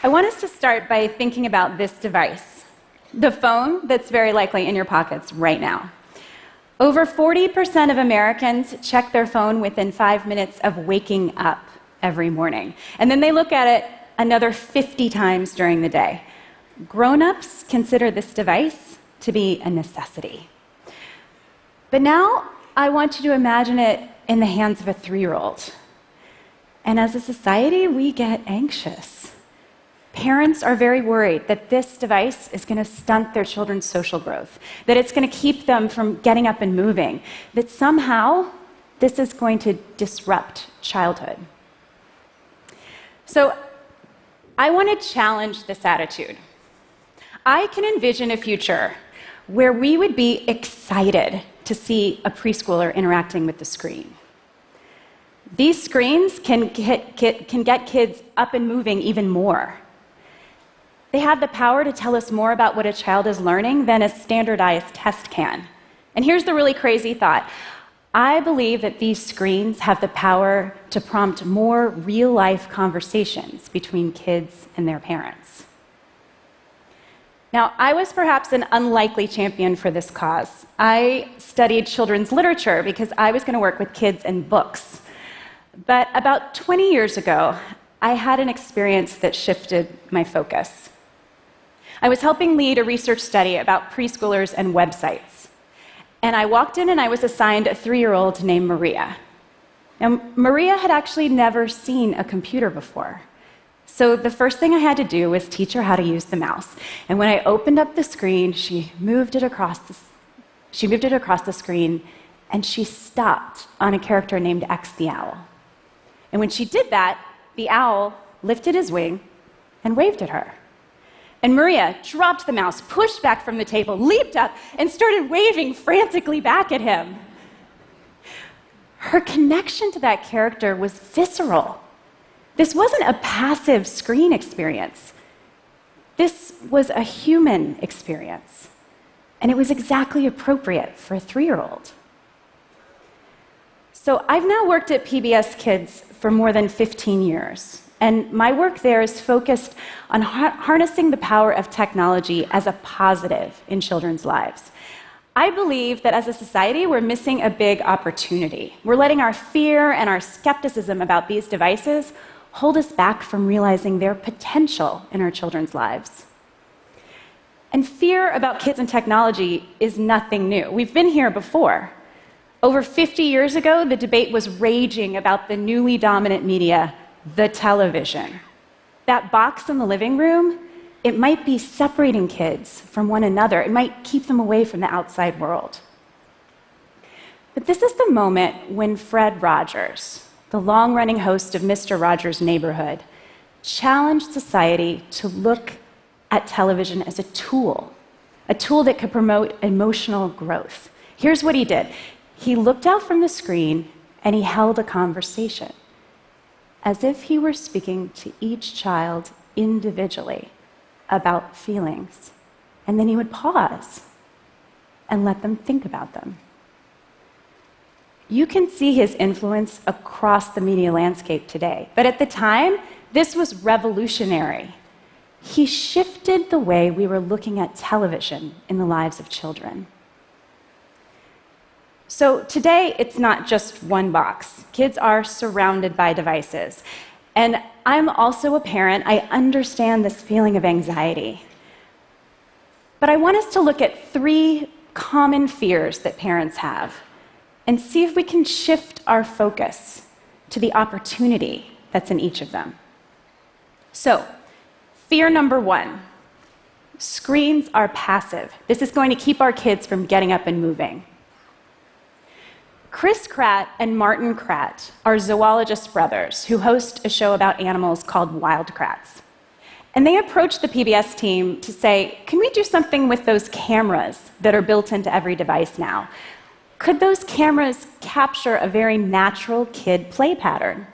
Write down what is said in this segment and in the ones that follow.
I want us to start by thinking about this device, the phone that's very likely in your pockets right now. Over 40% of Americans check their phone within 5 minutes of waking up every morning. And then they look at it another 50 times during the day. Grown-ups consider this device to be a necessity. But now I want you to imagine it in the hands of a 3-year-old. And as a society, we get anxious. Parents are very worried that this device is going to stunt their children's social growth, that it's going to keep them from getting up and moving, that somehow this is going to disrupt childhood. So I want to challenge this attitude. I can envision a future where we would be excited to see a preschooler interacting with the screen. These screens can get kids up and moving even more. They have the power to tell us more about what a child is learning than a standardized test can. And here's the really crazy thought. I believe that these screens have the power to prompt more real-life conversations between kids and their parents. Now, I was perhaps an unlikely champion for this cause. I studied children's literature because I was going to work with kids and books. But about 20 years ago, I had an experience that shifted my focus. I was helping lead a research study about preschoolers and websites. And I walked in and I was assigned a 3-year-old named Maria. Now, Maria had actually never seen a computer before. So the first thing I had to do was teach her how to use the mouse. And when I opened up the screen, she moved it across the screen, and she stopped on a character named X the Owl. And when she did that, the owl lifted his wing and waved at her. And Maria dropped the mouse, pushed back from the table, leaped up, and started waving frantically back at him. Her connection to that character was visceral. This wasn't a passive screen experience. This was a human experience. And it was exactly appropriate for a 3-year-old. So I've now worked at PBS Kids for more than 15 years. And my work there is focused on harnessing the power of technology as a positive in children's lives. I believe that as a society, we're missing a big opportunity. We're letting our fear and our skepticism about these devices hold us back from realizing their potential in our children's lives. And fear about kids and technology is nothing new. We've been here before. Over 50 years ago, the debate was raging about the newly dominant media, the television. That box in the living room, it might be separating kids from one another. It might keep them away from the outside world. But this is the moment when Fred Rogers, the long-running host of Mr. Rogers' Neighborhood, challenged society to look at television as a tool that could promote emotional growth. Here's what he did. He looked out from the screen and he held a conversation, as if he were speaking to each child individually about feelings. And then he would pause and let them think about them. You can see his influence across the media landscape today. But at the time, this was revolutionary. He shifted the way we were looking at television in the lives of children. So today, it's not just one box. Kids are surrounded by devices. And I'm also a parent. I understand this feeling of anxiety. But I want us to look at 3 common fears that parents have and see if we can shift our focus to the opportunity that's in each of them. So, fear number 1, screens are passive. This is going to keep our kids from getting up and moving. Chris Kratt and Martin Kratt are zoologist brothers who host a show about animals called Wild Kratts. And they approached the PBS team to say, can we do something with those cameras that are built into every device now? Could those cameras capture a very natural kid play pattern,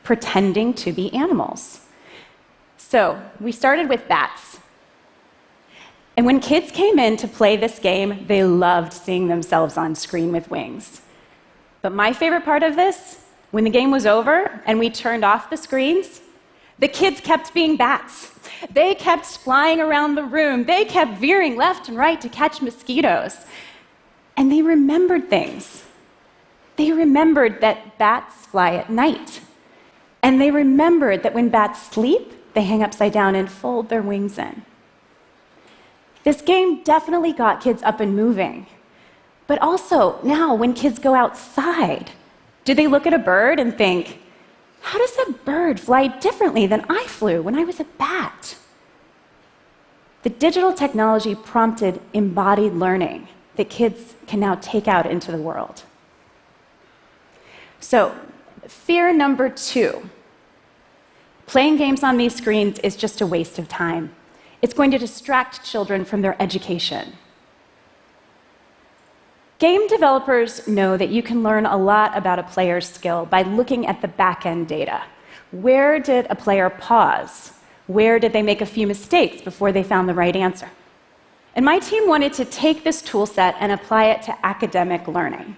pretending to be animals? So we started with bats. And when kids came in to play this game, they loved seeing themselves on screen with wings. But my favorite part of this, when the game was over and we turned off the screens, the kids kept being bats. They kept flying around the room. They kept veering left and right to catch mosquitoes. And they remembered things. They remembered that bats fly at night. And they remembered that when bats sleep, they hang upside down and fold their wings in. This game definitely got kids up and moving. But also, now, when kids go outside, do they look at a bird and think, how does a bird fly differently than I flew when I was a bat? The digital technology prompted embodied learning that kids can now take out into the world. So, fear number 2. Playing games on these screens is just a waste of time. It's going to distract children from their education. Game developers know that you can learn a lot about a player's skill by looking at the back-end data. Where did a player pause? Where did they make a few mistakes before they found the right answer? And my team wanted to take this tool set and apply it to academic learning.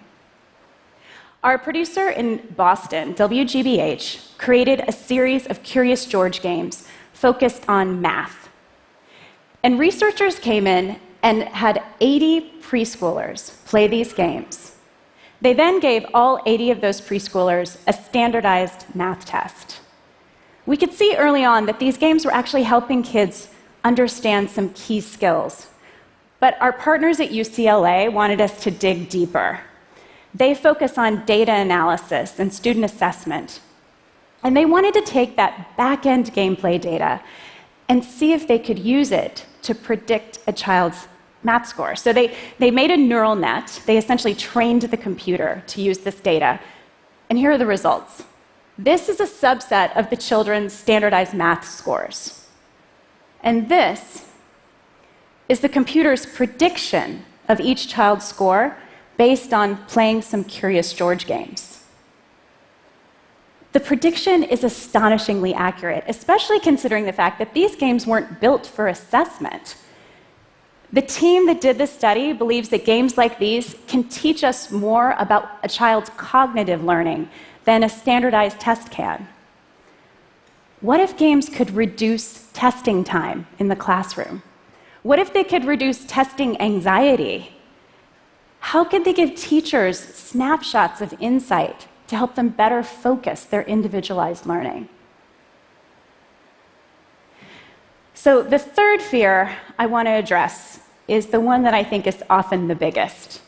Our producer in Boston, WGBH, created a series of Curious George games focused on math. And researchers came in and had 80 preschoolers play these games. They then gave all 80 of those preschoolers a standardized math test. We could see early on that these games were actually helping kids understand some key skills. But our partners at UCLA wanted us to dig deeper. They focus on data analysis and student assessment. And they wanted to take that back-end gameplay data and see if they could use it to predict a child's math score. So they made a neural net. They essentially trained the computer to use this data. And here are the results. This is a subset of the children's standardized math scores. And this is the computer's prediction of each child's score based on playing some Curious George games. The prediction is astonishingly accurate, especially considering the fact that these games weren't built for assessment. The team that did this study believes that games like these can teach us more about a child's cognitive learning than a standardized test can. What if games could reduce testing time in the classroom? What if they could reduce testing anxiety? How could they give teachers snapshots of insight to help them better focus their individualized learning? So the third fear I want to address is the one that I think is often the biggest,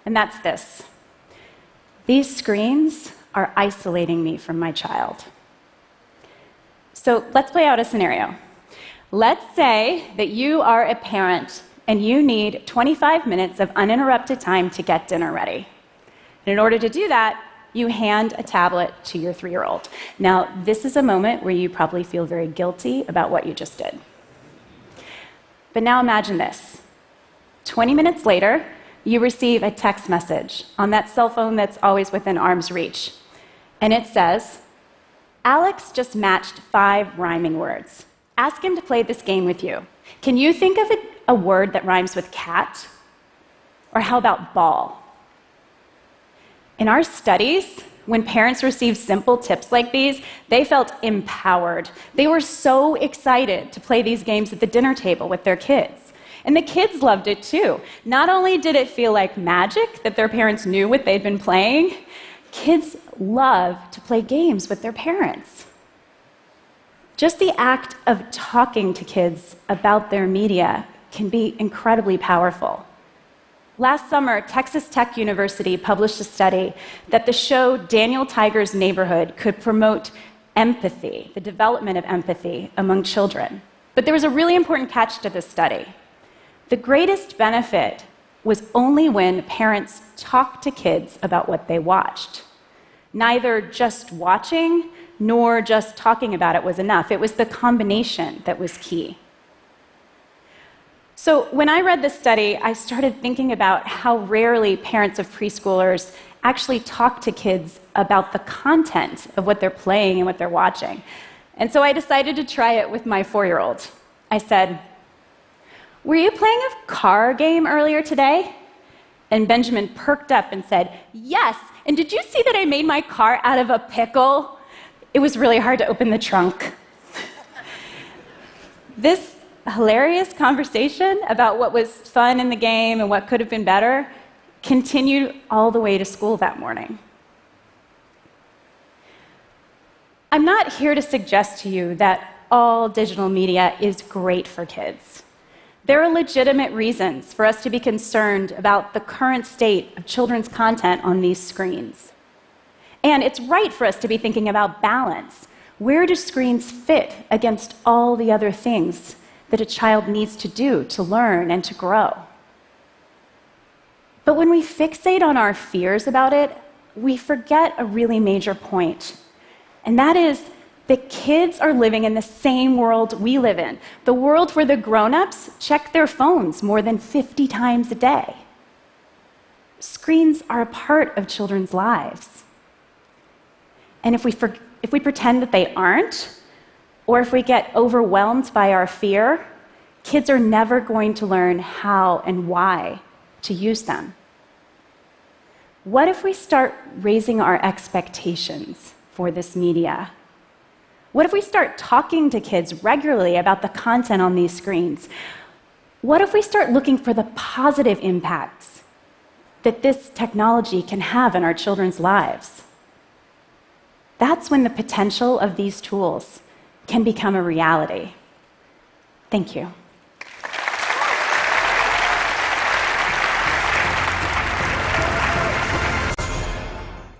and that's this. These screens are isolating me from my child. So let's play out a scenario. Let's say that you are a parent and you need 25 minutes of uninterrupted time to get dinner ready. And in order to do that, you hand a tablet to your 3-year-old. Now, this is a moment where you probably feel very guilty about what you just did. But now imagine this. 20 minutes later, you receive a text message on that cell phone that's always within arm's reach. And it says, Alex just matched 5 rhyming words. Ask him to play this game with you. Can you think of a word that rhymes with cat? Or how about ball? In our studies, when parents received simple tips like these, they felt empowered. They were so excited to play these games at the dinner table with their kids. And the kids loved it too. Not only did it feel like magic that their parents knew what they'd been playing, kids love to play games with their parents. Just the act of talking to kids about their media can be incredibly powerful. Last summer, Texas Tech University published a study that the show Daniel Tiger's Neighborhood could promote empathy, the development of empathy among children. But there was a really important catch to this study. The greatest benefit was only when parents talked to kids about what they watched. Neither just watching nor just talking about it was enough. It was the combination that was key. So when I read this study, I started thinking about how rarely parents of preschoolers actually talk to kids about the content of what they're playing and what they're watching. And so I decided to try it with my 4-year-old. I said, "Were you playing a car game earlier today?" And Benjamin perked up and said, "Yes, and did you see that I made my car out of a pickle? It was really hard to open the trunk." This hilarious conversation about what was fun in the game and what could have been better continued all the way to school that morning. I'm not here to suggest to you that all digital media is great for kids. There are legitimate reasons for us to be concerned about the current state of children's content on these screens. And it's right for us to be thinking about balance. Where do screens fit against all the other things that a child needs to do to learn and to grow? But when we fixate on our fears about it, we forget a really major point. And that is that kids are living in the same world we live in, the world where the grown-ups check their phones more than 50 times a day. Screens are a part of children's lives. And if we pretend that they aren't, or if we get overwhelmed by our fear, kids are never going to learn how and why to use them. What if we start raising our expectations for this media? What if we start talking to kids regularly about the content on these screens? What if we start looking for the positive impacts that this technology can have in our children's lives? That's when the potential of these tools can become a reality. Thank you.